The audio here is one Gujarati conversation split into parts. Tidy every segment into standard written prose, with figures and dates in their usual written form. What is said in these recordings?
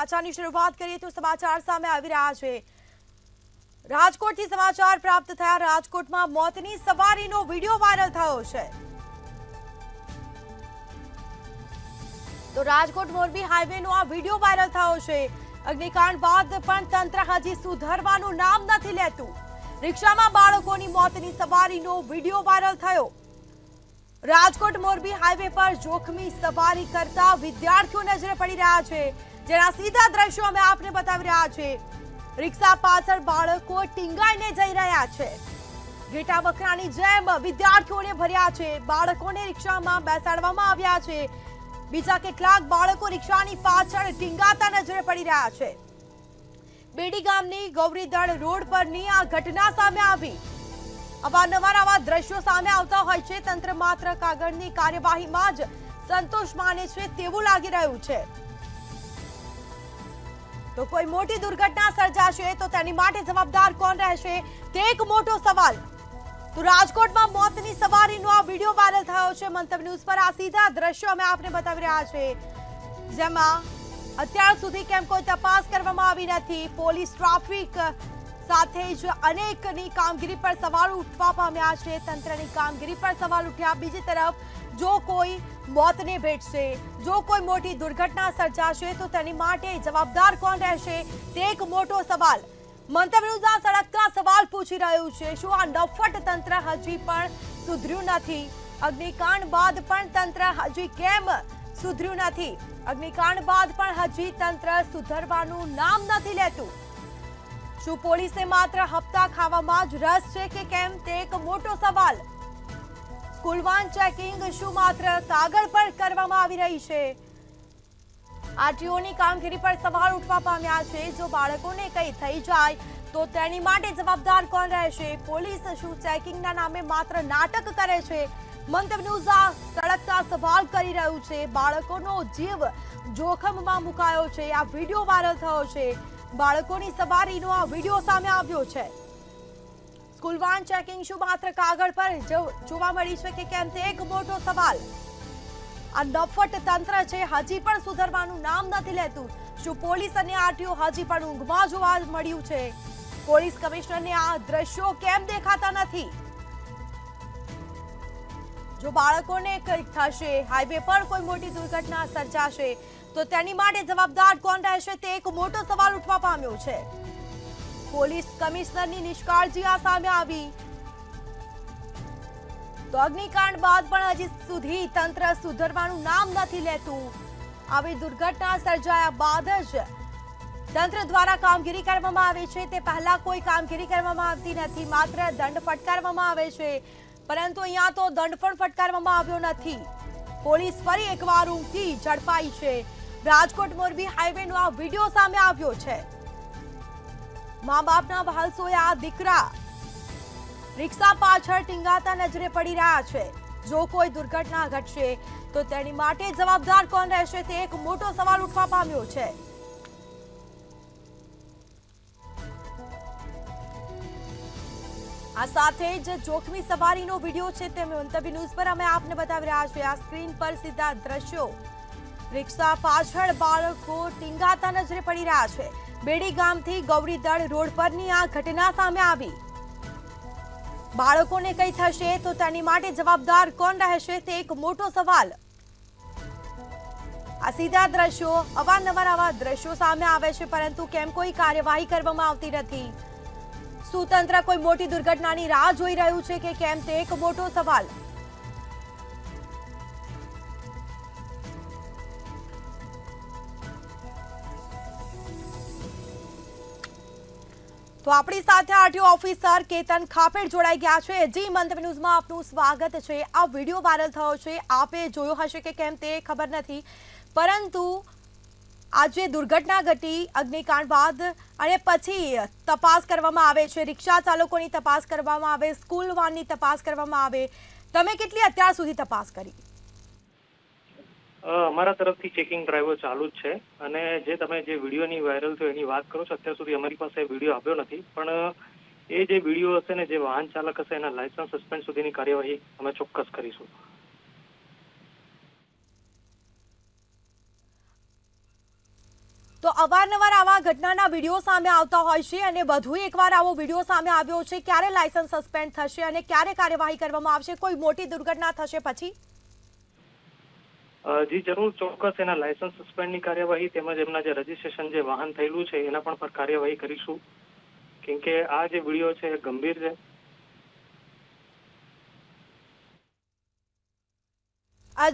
સમાચારની શરૂઆત કરીએ તો સમાચાર સામે આવી રહ્યા છે। રાજકોટથી સમાચાર પ્રાપ્ત થયા। રાજકોટમાં મોતની સવારીનો વિડીયો વાયરલ થયો છે। તો રાજકોટ મોરબી હાઈવેનો આ વિડીયો વાયરલ થયો છે। અગ્નિકાંડ બાદ પણ તંત્ર હજી સુધરવાનું નામ નથી લેતું। રિક્ષામાં બાળકોની મોતની સવારીનો વિડીયો વાયરલ થયો। રાજકોટ મોરબી હાઈવે પર જોખમી સવારી કરતા વિદ્યાર્થીઓ નજરે પડી રહ્યા છે, જેના સીધા દ્રશ્યો અમે આપને બતાવી રહ્યા છે। રિક્ષા પાછળ બાળકો ટીંગાઈને જઈ રહ્યા છે। ઘેટા બકરાની જેમ વિદ્યાર્થીઓને ભર્યા છે। બાળકોને રિક્ષામાં બેસાડવામાં આવ્યા છે। બીજા કેટલાક બાળકો રિક્ષાની પાછળ ટીંગાતા નજરે પડી રહ્યા છે। બેડી ગામની ગૌરીદળ રોડ પરની આ ઘટના સામે આવી। અવારનવાર આવા દ્રશ્યો સામે આવતા હોય છે। તંત્ર માત્ર કાગળની કાર્યવાહીમાં જ સંતોષ માને છે તેવું લાગી રહ્યું છે। તો કોઈ મોટી દુર્ઘટના સર્જાશે તો તેની માટે જવાબદાર કોણ રહેશે તે એક મોટો સવાલ। તો રાજકોટમાં મોતની સવારીનો આ વિડીયો વાયરલ થયો છે। મંતવ્ય ન્યૂઝ પર આ સીધા દ્રશ્યો અમે આપને બતાવી રહ્યા છે, જેમાં અત્યાર સુધી કેમ કોઈ તપાસ કરવામાં આવી નથી। પોલીસ ટ્રાફિક સાથે જ અનેકની કામગીરી પર સવાલ ઉઠવા પામ્યા છે। તંત્રની કામગીરી પર સવાલ ઉઠ્યા। બીજી તરફ જો કોઈ મોતને ભેટશે, જો કોઈ મોટી દુર્ઘટના સર્જાશે તો તેની માટે જવાબદાર કોણ રહેશે તે એક મોટો સવાલ। મંતવ્ય ન્યૂઝ આ સળગતા સવાલ પૂછી રહ્યું છે, શું આ નફટ તંત્ર હજી પણ સુધર્યું નથી? અગ્નિકાંડ બાદ પણ તંત્ર હજી કેમ સુધર્યું નથી? અગ્નિકાંડ બાદ પણ હજી તંત્ર સુધરવાનું નામ નથી લેતું। શું પોલીસે માત્ર હપ્તા ખાવામાં જ રસ છે કે કેમ તે એક મોટો સવાલ। સ્કૂલ વાન ચેકિંગ શું માત્ર કાગળ પર કરવામાં આવી રહી છે? આરટીઓની કામગીરી પર સવાલ ઉઠવા પામ્યા છે। જો બાળકોને કંઈ થઈ જાય તો તેની માટે જવાબદાર કોણ રહેશે? પોલીસ શું ચેકિંગના નામે માત્ર નાટક કરે છે? મંતવ્ય ન્યૂઝ આ સળગતા સવાલ કરી રહ્યું છે। બાળકોનો જીવ જોખમમાં મુકાયો છે। આ વિડીયો વાયરલ થયો છે। બાળકોની સવારીનો આ વિડીયો સામે આવ્યો છે। સ્કૂલ વાન ચેકિંગ શું માત્ર કાગળ પર જોવા મળી છે કે કેમ તે એક મોટો સવાલ। આ નફટ તંત્ર છે, હજી પણ સુધરવાનું નામ નથી લેતું। શું પોલીસ અને આરટીઓ હજી પણ ઊંઘમાં જોવા મળ્યું છે? પોલીસ કમિશનરને આ દ્રશ્યો કેમ દેખાતા નથી? જો બાળકોને કંઈક થશે, હાઈવે પર કોઈ મોટી દુર્ઘટના સર્જાશે તો તેની માટે જવાબદાર કોણ રહેશે તે એક મોટો સવાલ ઉઠવા પામ્યો છે। પોલીસ કમિશનરની નિષ્કાળજી આ સામે આવી। તો અગ્નિકાંડ બાદ પણ હજી સુધી તંત્ર સુધરવાનું નામ નથી લેતું। આવી દુર્ઘટના સર્જાયા બાદ જ તંત્ર દ્વારા કામગીરી કરવામાં આવે છે। તે પહેલા કોઈ કામગીરી કરવામાં આવતી નથી, માત્ર દંડ ફટકારવામાં આવે છે। પરંતુ અહીંયા તો દંડ પણ ફટકારવામાં આવ્યો નથી। પોલીસ ફરી એકવાર ઊંઘતી ઝડપાઈ છે। રાજકોટ મોરબી હાઈવેનો આ વિડીયો સામે આવ્યો છે। મા બાપના વહાલસોયા દીકરા રિક્ષા પાછળ ટીંગાતા નજરે પડી રહ્યા છે। જો કોઈ દુર્ઘટના ઘટશે તો તેની માટે જવાબદાર કોણ રહેશે તે એક મોટો સવાલ ઉઠવા પામ્યો છે। આ સાથે જ જોખમી સવારીનો વિડીયો છે તે મંતવ્ય ન્યૂઝ પર અમે આપને બતાવી રહ્યા છીએ। આ સ્ક્રીન પર સીધા દ્રશ્યો રિક્ષા પાછળ બાળકો ટીંગાતા નજરે પડી રહ્યા છે। બેડી ગામથી ગૌરીદળ રોડ પરની આ ઘટના સામે આવી। બાળકોને કંઈ થશે તો તેની માટે જવાબદાર કોણ રહેશે તે એક મોટો સવાલ। આ સીધા દ્રશ્યો અવારનવાર આવા દ્રશ્યો સામે આવે છે, પરંતુ કેમ કોઈ કાર્યવાહી કરવામાં આવતી નથી? શું તંત્ર કોઈ મોટી દુર્ઘટનાની રાહ જોઈ રહ્યું છે કે કેમ તે એક મોટો સવાલ। તો આપણી સાથે આરટીઓ ઓફિસર કેતન ખાપેડ જોડાઈ ગયા છે। જી, મંતવ્ય ન્યૂઝમાં આપનું સ્વાગત છે। આ વિડીયો વાયરલ થયો છે, આપે જોયો હશે કે કેમ તે ખબર નથી, પરંતુ આજે દુર્ઘટના ઘટી અગ્નિકાંડ બાદ અને પછી તપાસ કરવામાં આવે છે। રિક્ષા ચાલકોની તપાસ કરવામાં આવે, સ્કૂલ વાનની તપાસ કરવામાં આવે। તમે કેટલી અત્યાર સુધી તપાસ કરી? અમારા તરફથી ચેકિંગ ડ્રાઈવો ચાલુ જ છે। અને જે તમે જે વિડીયોની વાયરલ થયો એની વાત કરો છો, અત્યાર સુધી અમારી પાસે વિડીયો આવ્યો નથી, પણ એ જે વિડીયો હશે ને જે વાહન ચાલક હશે એના લાયસન્સ સસ્પેન્ડ સુધીની કાર્યવાહી અમે ચોક્કસ કરીશું। તો અવારનવાર આવા ઘટનાના વિડીયો સામે આવતા હોય છે અને વધુ એકવાર આવો વિડીયો સામે આવ્યો છે. ક્યારે લાયસન્સ સસ્પેન્ડ થશે અને ક્યારે કાર્યવાહી કરવામાં આવશે? કોઈ મોટી દુર્ઘટના થશે પછી? જી જરૂર, ચોક્કસ એના લાયસન્સ સસ્પેન્ડની કાર્યવાહી તેમજ એમના જે રજીસ્ટ્રેશન જે વાહન થયેલું છે એના પણ પર કાર્યવાહી કરીશું, કેમ કે આ જે વિડીયો છે એ ગંભીર છે.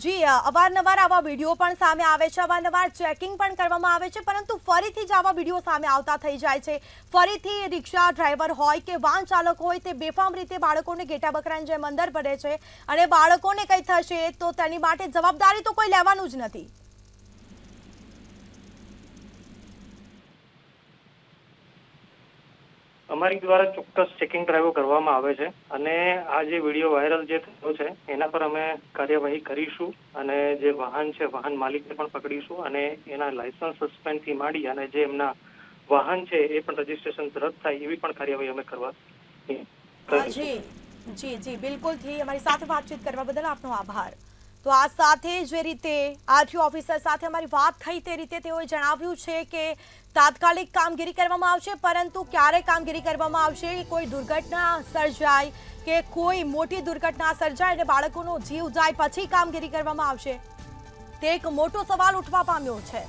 જી, અવારનવાર આવા વિડીયો પણ સામે આવે છે, અવારનવાર ચેકિંગ પણ કરવામાં આવે છે, પરંતુ ફરીથી જ આવા વિડીયો સામે આવતા થઈ જાય છે. ફરીથી રિક્ષા ડ્રાઈવર હોય કે વાહન ચાલક હોય તે બેફામ રીતે બાળકોને ઘેટા બકરાની જેમ અંદર ભરે છે અને બાળકોને કંઈ થશે તો તેની માટે જવાબદારી તો કોઈ લેવાનું જ નથી. અમારી દ્વારા ચોક્કસ ચેકિંગ ડ્રાઈવો કરવામાં આવે છે અને આ જે વિડીયો વાયરલ જે થયો છે એના પર અમે કાર્યવાહી કરીશું અને જે વાહન છે વાહન માલિકને પણ પકડીશું અને એના લાયસન્સ સસ્પેન્ડથી માંડી અને જે એમના વાહન છે એ પણ રજીસ્ટ્રેશન રદ થાય એવી પણ કાર્યવાહી અમે કરવા. જી જી જી બિલકુલથી અમારી સાથે વાતચીત કરવા બદલ આપનો આભાર. તો આ સાથે જે રીતે આરટીઓ ઓફિસર સાથે અમારી વાત થઈ તે રીતે તેઓએ જણાવ્યું છે કે તાત્કાલિક કામગીરી કરવામાં આવશે, પરંતુ ક્યારે કામગીરી કરવામાં આવશે, કોઈ દુર્ઘટના સર્જાય કે કોઈ મોટી દુર્ઘટના સર્જાય અને બાળકોનો જીવ જાય પછી કામગીરી કરવામાં આવશે, તે એક મોટો સવાલ ઉઠવા પામ્યો છે.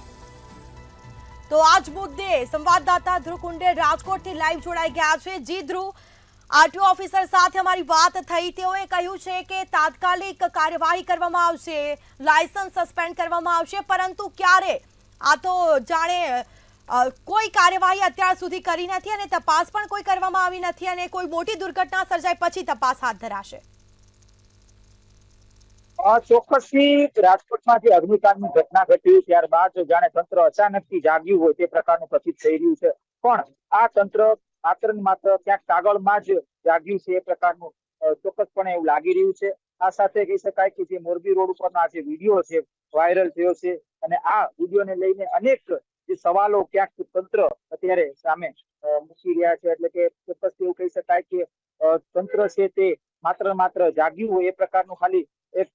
તો આ જ મુદ્દે સંવાદદાતા ધ્રુવ કુંડે રાજકોટથી લાઈવ જોડાઈ ગયા છે. જી ધ્રુવ, આરટીઓ ઓફિસર સાથે અમારી વાત થઈ, તેઓએ કહ્યું છે કે તાત્કાલિક કાર્યવાહી કરવામાં આવશે, લાયસન્સ સસ્પેન્ડ કરવામાં આવશે, પરંતુ ક્યારે આ તો જાણે કોઈ કાર્યવાહી અત્યાર સુધી કરી નથી અને તપાસ પણ કોઈ કરવામાં આવી નથી અને કોઈ મોટી દુર્ઘટના સર્જાય પછી તપાસ હાથ ધરાશે. ચોક્કસથી રાજકોટમાં જે અગ્નિકાંડની ઘટના ઘટી ત્યારબાદ જાણે તંત્ર અચાનકથી જાગ્યું હોય તે પ્રકારનું પ્રતીત થઈ રહ્યું છે, પણ આ તંત્ર માત્ર ને માત્ર ક્યાંક કાગળમાં જ જાગ્યું છે એ પ્રકારનું ચોક્કસપણે એવું લાગી રહ્યું છે. આ સાથે કહી શકાય કે જે મોરબી રોડ ઉપરનો આ જે વિડીયો છે વાયરલ થયો છે અને આ વિડીયોને લઈને અનેક જે સવાલો ક્યાંક તંત્ર અત્યારે સામે મૂકી રહ્યા છે, એટલે કે ચોક્કસ એવું કહી શકાય કે તંત્ર છે તે માત્ર જાગ્યું હોય એ પ્રકારનું ખાલી એક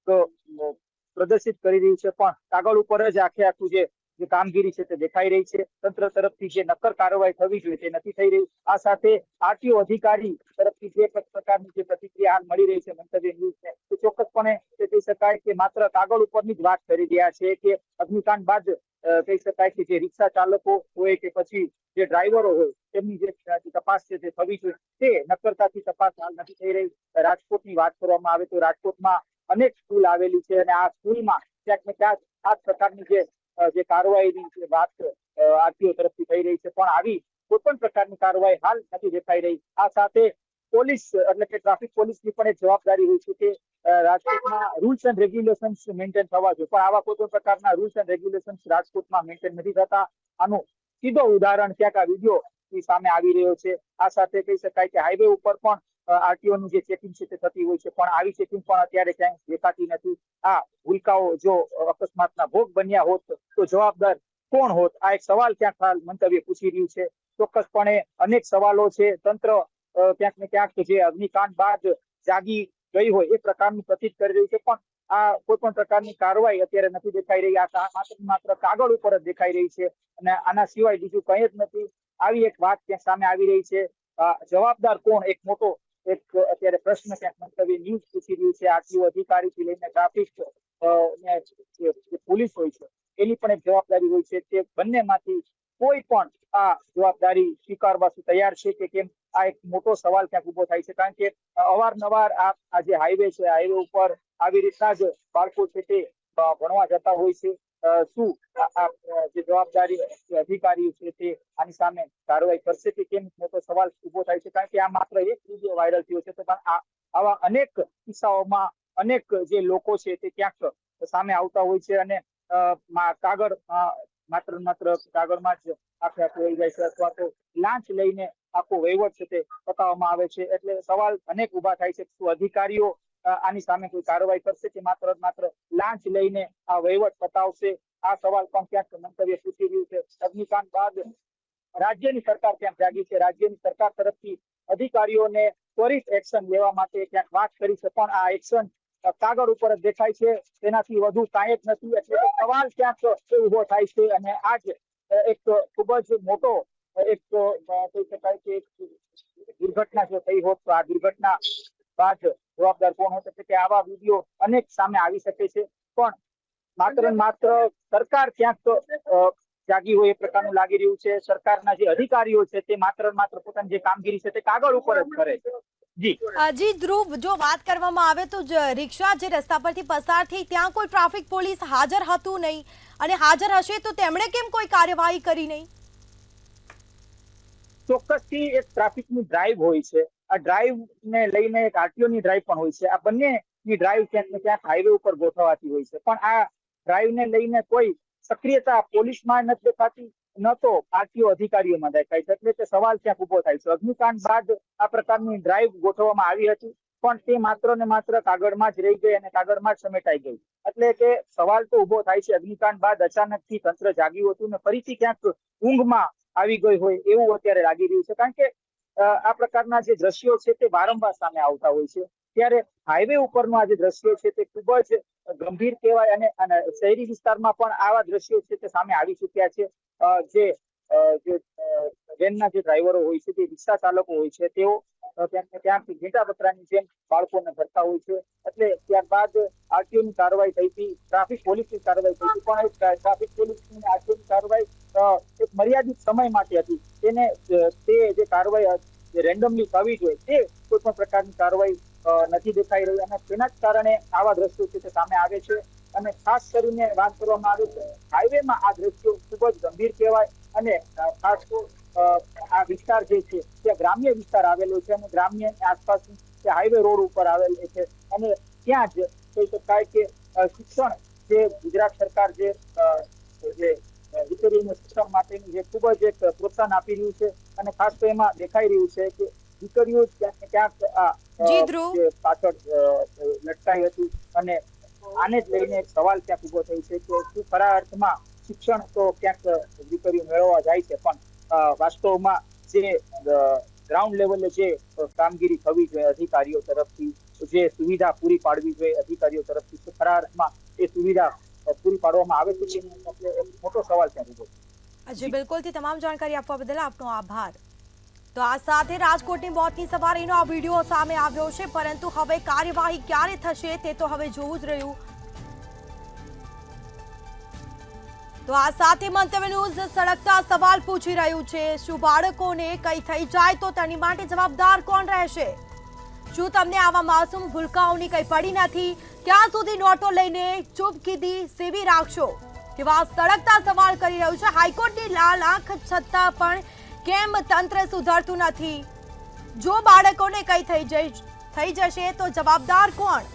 પ્રદર્શિત કરી રહ્યું છે, પણ કાગળ ઉપર જ આખું જે કામગીરી છે તે દેખાઈ રહી છે. તંત્ર તરફથી જે નક્કર કાર્યવાહી થવી જોઈએ તે નથી થઈ રહી. આ સાથે આરટીઓ અધિકારી તરફથી જે પ્રકારની જે પ્રતિક્રિયા હાલ મળી રહી છે મંતવ્ય ન્યૂઝને, તો ચોક્કસપણે તે કહી શકાય કે માત્ર કાગળ ઉપરની જ વાત કરી રહ્યા છે કે અગ્નિકાંડ બાદ કહી શકાય કે જે રિક્ષા ચાલકો હોય કે પછી જે ડ્રાઈવરો હોય તેમની જે તપાસ છે તે થવી જોઈએ તે નક્કરતાથી તપાસ હાલ નથી થઈ રહી. રાજકોટની વાત કરવામાં આવે તો રાજકોટમાં અનેક સ્કૂલ આવેલી છે અને આ સ્કૂલમાં ક્યાંક ને ક્યાંક આ પ્રકારની જે કાર્યવાહીની વાત આરટીઓ તરફથી થઈ રહી છે, પણ આવી કોઈ પણ પ્રકારની કાર્યવાહી હાલ નથી દેખાઈ રહી. આ સાથે પોલીસ એટલે કે ટ્રાફિક પોલીસની પણ એક જવાબદારી હોય છે કે રાજકોટમાં રૂલ્સ એન્ડ રેગ્યુલેશન્સ મેન્ટેન થવા જોઈએ, પણ આવા કોઈ પણ પ્રકારના રૂલ્સ એન્ડ રેગ્યુલેશન્સ રાજકોટમાં મેન્ટેન નથી થતા. આનું સીધો ઉદાહરણ ક્યાંક આ વિડીયો સામે આવી રહ્યો છે. આ સાથે કહી શકાય કે હાઈવે ઉપર પણ આરટીઓ નું જે ચેકિંગ છે તે થતી હોય છે, પણ આવી ચેકિંગ પણ અત્યારે ક્યાંય દેખાતી નથી. આ ભૂલકાઓ જો અકસ્માતના ભોગ બન્યા હોત તો જવાબદાર કોણ હોત, આ એક સવાલ ક્યાંક હાલ મંતવ્ય પૂછી રહ્યું છે. ચોક્કસપણે અનેક સવાલો છે. તંત્ર ક્યાંક ને ક્યાંક જે અગ્નિકાંડ બાદ જાગી ગઈ હોય એ પ્રકારનું પ્રતીત કરી રહ્યું છે, પણ આ કોઈ પણ પ્રકારની કાર્યવાહી અત્યારે નથી દેખાઈ રહી. આ માત્ર કાગળ ઉપર જ દેખાઈ રહી છે અને આના સિવાય બીજું કંઈ જ નથી. આવી એક વાત ક્યાંક સામે આવી રહી છે. જવાબદાર કોણ, એક મોટો અત્યારે પ્રશ્ન ક્યાંક મંતવ્ય ન્યૂઝ પૂછી રહ્યું છે. આરટીઓ અધિકારીથી લઈને ટ્રાફિક પોલીસ હોય છે એની પણ એક જવાબદારી હોય છે. તે બંનેમાંથી કોઈ પણ આ જવાબદારી સ્વીકારવા તૈયાર છે કે કેમ, આ એક મોટો સવાલ ક્યાંક ઉભો થાય છે. કારણ કે અવારનવાર આ જે હાઈવે છે, હાઈવે ઉપર આવી રીતના જ બાળકો છે તે ભણવા જતા હોય છે. શું આ જે જવાબદારી અધિકારીઓ છે તે આની સામે કાર્યવાહી કરશે કે કેમ, મોટો સવાલ ઉભો થાય છે. કારણ કે આ માત્ર એક વિડીયો વાયરલ થયો છે, તો આવા અનેક કિસ્સાઓમાં અનેક જે લોકો છે તે ક્યાંક સામે આવતા હોય છે અને કાગળ માત્ર કાગળમાં જ આખે હોય જાય છે, અથવા તો લાંચ લઈને આખો વહીવટ છે તે બતાવવામાં આવે છે. એટલે સવાલ અનેક ઉભા થાય છે. શું અધિકારીઓ આની સામે કોઈ કાર્યવાહી કરશે કે માત્ર લાંચ લઈને આ વહીવટ બતાવશે? આ સવાલ પણ ક્યાંક મંતવ્ય પૂછી રહ્યું છે. અગ્નિકાંડ બાદ રાજ્યની સરકાર ક્યાંક જાગી છે. રાજ્યની સરકાર તરફથી અધિકારીઓને ત્વરિત એક્શન લેવા માટે ક્યાંક વાત કરી છે, પણ આ એક્શન કાગળ ઉપર જ દેખાય છે, તેનાથી વધુ કાંઈ જ નથી. એટલે સવાલ ક્યાંક ઉભો થાય છે અને આ જ એક ખૂબ જ મોટો એક કહી શકાય કે એક દુર્ઘટના જો થઈ હોત તો આ દુર્ઘટના બાદ જવાબદાર કોણ હોત, એટલે કે આવા વિડીયો અનેક સામે આવી શકે છે. પણ માત્ર ને માત્ર સરકાર ક્યાંક જાગી હોય એ પ્રકારનું લાગી રહ્યું છે. સરકારના જે અધિકારીઓ છે તે માત્ર ને માત્ર પોતાની જે કામગીરી છે તે કાગળ ઉપર જ કરે છે. જી ધ્રુવ, જો વાત કરવામાં આવે તો રિક્ષા જે રસ્તા પરથી પસાર થઈ ત્યાં કોઈ ટ્રાફિક પોલીસ હાજર હતું નહીં, અને હાજર હશે તો તેમણે કેમ કોઈ કાર્યવાહી કરી નહીં? ચોક્કસથી એક ટ્રાફિકની ડ્રાઈવ હોય છે. આ ડ્રાઈવ ને લઈને એક આરટીઓ ની ડ્રાઈવ પણ હોય છે. આ બંનેની ડ્રાઈવ ક્યાંક ને ક્યાંક હાઈવે ઉપર ગોઠવાતી હોય છે. પણ આ ડ્રાઈવ ને લઈને કોઈ સક્રિયતા પોલીસમાં નથી દેખાતી, ન તો આરટીઓ અધિકારીઓમાં દેખાય છે. એટલે તે સવાલ ક્યાંક ઉભો થાય છે. અગ્નિકાંડ બાદ આ પ્રકારની ડ્રાઈવ ગોઠવવામાં આવી હતી, પણ તે માત્ર ને માત્ર કાગળમાં જ રહી ગઈ અને કાગળમાં જ સમેટાઈ ગઈ. એટલે કે સવાલ તો ઉભો થાય છે. અગ્નિકાંડ બાદ અચાનકથી તંત્ર જાગ્યું હતું ને ફરીથી ક્યાંક ઊંઘમાં આવી ગઈ હોય એવું અત્યારે લાગી રહ્યું છે. કારણ કે આ પ્રકારના જે દ્રશ્યો છે તે વારંવાર સામે આવતા હોય છે. ત્યારે હાઈવે ઉપરનું આ જે દ્રશ્યો છે તે ખૂબ જ ગંભીર કહેવાય, અને શહેરી વિસ્તારમાં પણ આવા દ્રશ્યો છે તે સામે આવી ચુક્યા છે. જે વેનના જે ડ્રાઈવરો હોય છે, તે રિક્ષા ચાલકો હોય છે, તેઓ ક્યાંક ને ક્યાંક ઘેટા બકરાની જેમ બાળકોને ભરતા હોય છે. એટલે ત્યારબાદ આરટીઓની કાર્યવાહી થઈ હતી, ટ્રાફિક પોલીસની કાર્યવાહી થઈ હતી, પણ ટ્રાફિક પોલીસની આરટીઓની કાર્યવાહી એક મર્યાદિત સમય માટે હતી. તે જે કાર્યવાહી રેન્ડમલી થવી જોઈએ તે કોઈ પણ પ્રકારની કાર્યવાહી નથી દેખાઈ રહી, અને તેના જ કારણે આવા દ્રશ્યો છે તે સામે આવે છે. અને ખાસ કરીને વાત કરવામાં આવે છે હાઈવેમાં આ દ્રશ્યો ખૂબ જ ગંભીર કહેવાય. અને ખાસ તો આ વિસ્તાર જે છે તે ગ્રામ્ય વિસ્તાર આવેલો છે, અને ગ્રામ્ય આસપાસ હાઈવે રોડ ઉપર આવેલો છે. અને ત્યાં જ કહી શકાય કે શિક્ષણ જે ગુજરાત સરકાર જે દીકરીઓને શિક્ષણ માટેની જે ખૂબ જ એક પ્રોત્સાહન આપી રહ્યું છે, અને ખાસ તો એમાં દેખાઈ રહ્યું છે કે દીકરીઓ ક્યાંક ને ક્યાંક પાછળ લટકાઈ હતી. અને આને જ લઈને એક સવાલ ક્યાંક ઉભો થયો છે કે શું ખરા અર્થમાં શિક્ષણ તો ક્યાંક દીકરીઓ મેળવવા જાય છે, પણ વાસ્તવમાં જે ગ્રાઉન્ડ લેવલે જે કામગીરી થવી જોઈએ અધિકારીઓ તરફથી, જે સુવિધા પૂરી પાડવી જોઈએ અધિકારીઓ તરફથી, ખરા અર્થમાં એ સુવિધા પૂરી પાડવામાં આવે છે કે એક મોટો સવાલ ત્યાં ઉભો છે. જી બિલકુલથી તમામ જાણકારી આપવા બદલ આપનો આભાર. તો આ સાથે રાજકોટની મોતની સવારીનો આ વિડીયો સામે આવ્યો છે, પરંતુ હવે કાર્યવાહી ક્યારે થશે તે તો હવે જોવું જ રહ્યું. તો આ સાથે મંતવ્ય ન્યૂઝ સળગતા સવાલ પૂછી રહ્યું છે, શું બાળકોને કઈ થઈ જાય તો તેની માટે જવાબદાર કોણ રહેશે? શું તમને આવા માસૂમ ભૂલકાઓની કઈ પડી નથી? ક્યાં સુધી નોટો લઈને ચૂપકીદી સેવી રાખશો? તેવા સળગતા સવાલ કરી રહ્યું છે. હાઈકોર્ટની લાલ આંખ છતાં પણ કેમ તંત્ર સુધરતું નથી? જો બાળકોને કઈ થઈ જશે તો જવાબદાર કોણ?